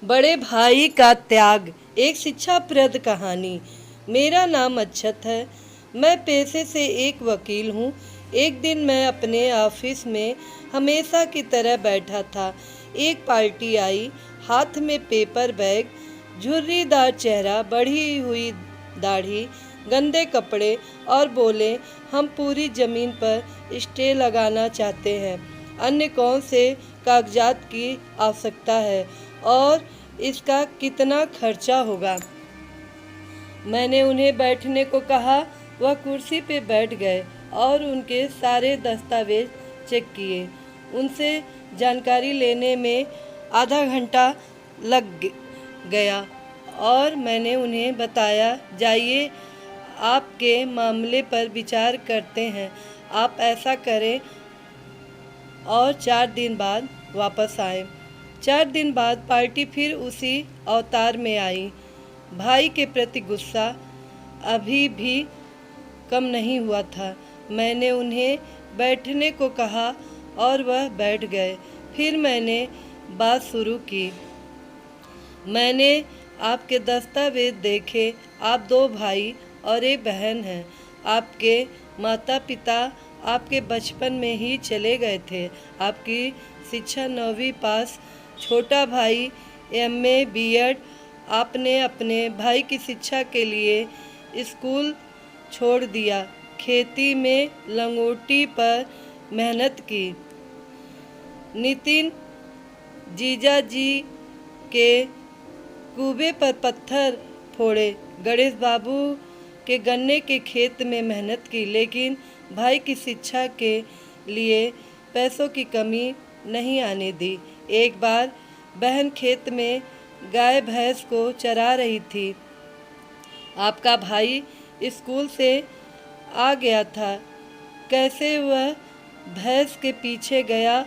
बड़े भाई का त्याग, एक शिक्षाप्रद कहानी। मेरा नाम अक्षत है। मैं पेशे से एक वकील हूँ। एक दिन मैं अपने ऑफिस में हमेशा की तरह बैठा था। एक पार्टी आई, हाथ में पेपर बैग, झुर्रीदार चेहरा, बढ़ी हुई दाढ़ी, गंदे कपड़े और बोले, हम पूरी ज़मीन पर स्टे लगाना चाहते हैं। अन्य कौन से कागजात की आवश्यकता है और इसका कितना खर्चा होगा। मैंने उन्हें बैठने को कहा। वह कुर्सी पे बैठ गए और उनके सारे दस्तावेज चेक किए। उनसे जानकारी लेने में आधा घंटा गया और मैंने उन्हें बताया, जाइए आपके मामले पर विचार करते हैं। आप ऐसा करें और 4 दिन बाद वापस आए। 4 दिन बाद पार्टी फिर उसी अवतार में आई। भाई के प्रति गुस्सा अभी भी कम नहीं हुआ था। मैंने उन्हें बैठने को कहा और वह बैठ गए। फिर मैंने बात शुरू की। मैंने आपके दस्तावेज देखे। आप 2 भाई और एक बहन हैं। आपके माता पिता आपके बचपन में ही चले गए थे। आपकी शिक्षा 9वीं पास। छोटा भाई एमए बीएड। आपने अपने भाई की शिक्षा के लिए स्कूल छोड़ दिया। खेती में लंगोटी पर मेहनत की। नितिन जीजा जी के कुएं पर पत्थर फोड़े। गणेश बाबू के गन्ने के खेत में मेहनत की, लेकिन भाई की शिक्षा के लिए पैसों की कमी नहीं आने दी। एक बार बहन खेत में गाय भैंस को चरा रही थी। आपका भाई स्कूल से आ गया था। कैसे वह भैंस के पीछे गया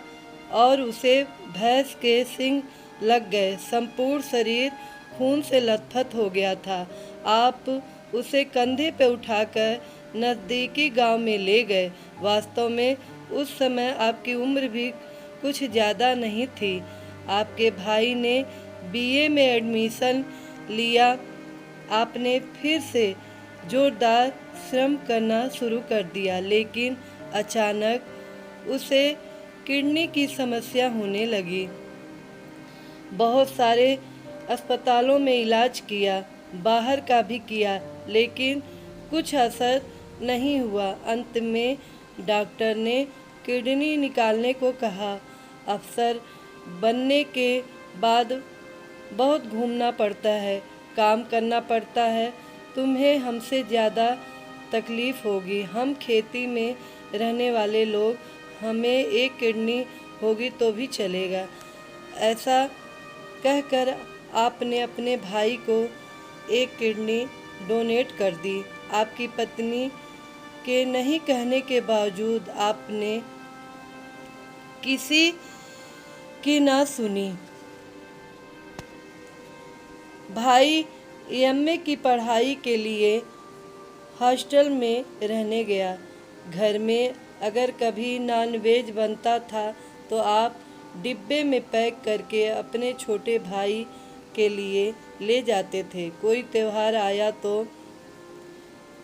और उसे भैंस के सींग लग गए। संपूर्ण शरीर खून से लथपथ हो गया था। आप उसे कंधे पर उठाकर नज़दीकी गांव में ले गए। वास्तव में उस समय आपकी उम्र भी कुछ ज़्यादा नहीं थी। आपके भाई ने बीए में एडमिशन लिया। आपने फिर से जोरदार श्रम करना शुरू कर दिया, लेकिन अचानक उसे किडनी की समस्या होने लगी। बहुत सारे अस्पतालों में इलाज किया, बाहर का भी किया, लेकिन कुछ असर नहीं हुआ। अंत में डॉक्टर ने किडनी निकालने को कहा। अफसर बनने के बाद बहुत घूमना पड़ता है, काम करना पड़ता है। तुम्हें हमसे ज़्यादा तकलीफ़ होगी। हम खेती में रहने वाले लोग, हमें एक किडनी होगी तो भी चलेगा। ऐसा कहकर आपने अपने भाई को एक किडनी डोनेट कर दी। आपकी पत्नी के नहीं कहने के बावजूद आपने किसी की ना सुनी। भाई एमए की पढ़ाई के लिए हॉस्टल में रहने गया। घर में अगर कभी नॉनवेज बनता था तो आप डिब्बे में पैक करके अपने छोटे भाई के लिए ले जाते थे। कोई त्यौहार आया तो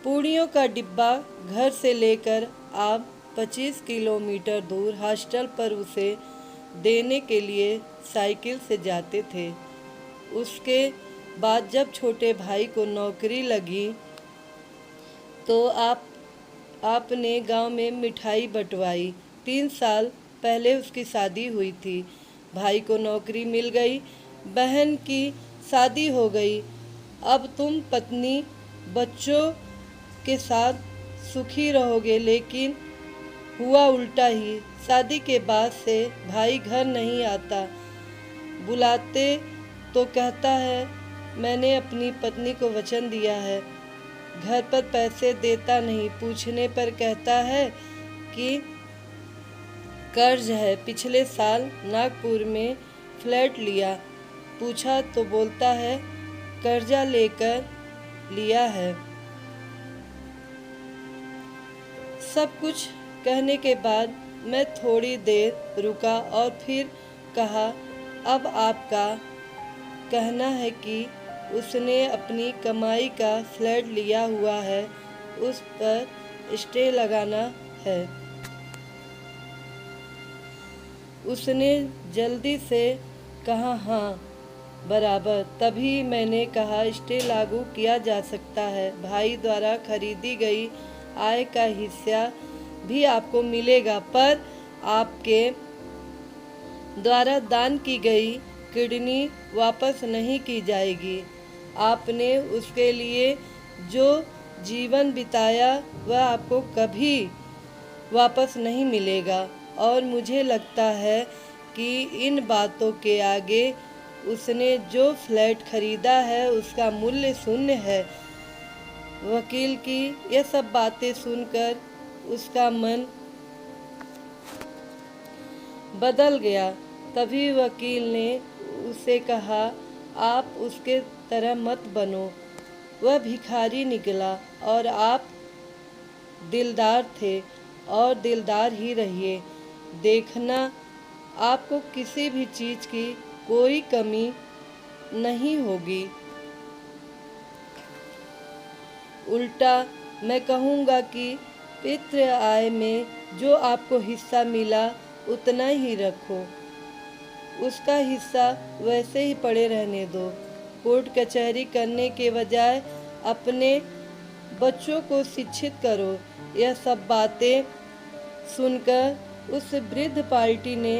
पूड़ियों का डिब्बा घर से लेकर आप 25 किलोमीटर दूर हॉस्टल पर उसे देने के लिए साइकिल से जाते थे। उसके बाद जब छोटे भाई को नौकरी लगी तो आपने गांव में मिठाई बंटवाई। 3 साल पहले उसकी शादी हुई थी। भाई को नौकरी मिल गई, बहन की शादी हो गई। अब तुम पत्नी बच्चों के साथ सुखी रहोगे, लेकिन हुआ उल्टा ही। शादी के बाद से भाई घर नहीं आता। बुलाते तो कहता है, मैंने अपनी पत्नी को वचन दिया है। घर पर पैसे देता नहीं। पूछने पर कहता है कि कर्ज है। पिछले साल नागपुर में फ्लैट लिया। पूछा तो बोलता है कर्जा लेकर लिया है। सब कुछ कहने के बाद मैं थोड़ी देर रुका और फिर कहा, अब आपका कहना है कि उसने अपनी कमाई का फ्लैट लिया हुआ है, उस पर स्टे लगाना है। उसने जल्दी से कहा, हाँ बराबर। तभी मैंने कहा, स्टे लागू किया जा सकता है। भाई द्वारा खरीदी गई आय का हिस्सा भी आपको मिलेगा, पर आपके द्वारा दान की गई किडनी वापस नहीं की जाएगी। आपने उसके लिए जो जीवन बिताया वह आपको कभी वापस नहीं मिलेगा। और मुझे लगता है कि इन बातों के आगे उसने जो फ्लैट खरीदा है उसका मूल्य शून्य है। वकील की यह सब बातें सुनकर उसका मन बदल गया। तभी वकील ने उसे कहा, आप उसके तरह मत बनो। वह भिखारी निकला और आप दिलदार थे और दिलदार ही रहिए। देखना, आपको किसी भी चीज़ की कोई कमी नहीं होगी। उल्टा मैं कहूँगा कि पितृ आय में जो आपको हिस्सा मिला उतना ही रखो, उसका हिस्सा वैसे ही पड़े रहने दो। कोर्ट कचहरी करने के बजाय अपने बच्चों को शिक्षित करो। यह सब बातें सुनकर उस वृद्ध पार्टी ने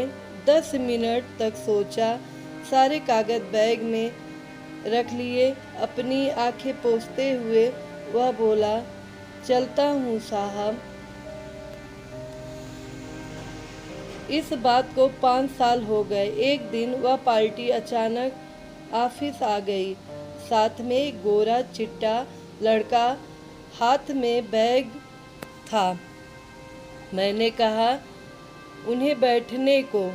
10 मिनट तक सोचा, सारे कागज बैग में रख लिए। अपनी आंखें पोंछते हुए वह बोला, चलता हूँ साहब। इस बात को 5 साल हो गए। एक दिन वह पार्टी अचानक ऑफिस आ गई। साथ में एक गोरा चिट्टा लड़का, हाथ में बैग था। मैंने कहा, उन्हें बैठने को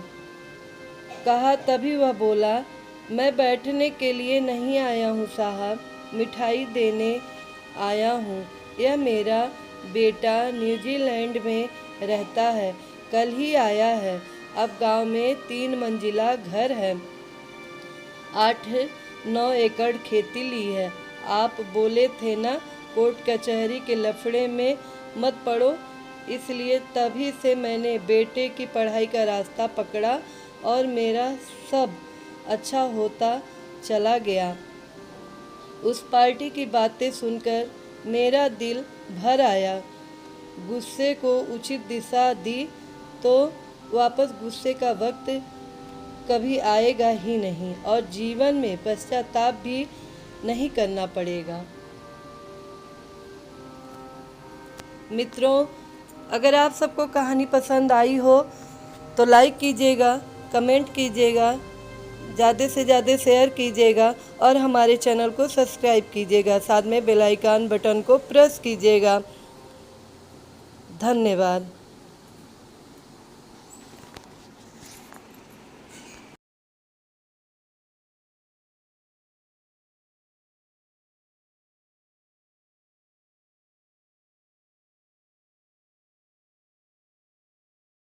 कहा। तभी वह बोला, मैं बैठने के लिए नहीं आया हूँ साहब, मिठाई देने आया हूँ। यह मेरा बेटा न्यूजीलैंड में रहता है, कल ही आया है। अब गांव में 3 मंजिला घर है, 8-9 एकड़ खेती ली है। आप बोले थे ना कोर्ट कचहरी के लफड़े में मत पड़ो, इसलिए तभी से मैंने बेटे की पढ़ाई का रास्ता पकड़ा और मेरा सब अच्छा होता चला गया। उस पार्टी की बातें सुनकर मेरा दिल भर आया। गुस्से को उचित दिशा दी तो वापस गुस्से का वक्त कभी आएगा ही नहीं और जीवन में पश्चाताप भी नहीं करना पड़ेगा। मित्रों, अगर आप सबको कहानी पसंद आई हो तो लाइक कीजिएगा, कमेंट कीजिएगा, ज़्यादा से ज़्यादा शेयर कीजिएगा और हमारे चैनल को सब्सक्राइब कीजिएगा। साथ में बेल आइकन बटन को प्रेस कीजिएगा। धन्यवाद।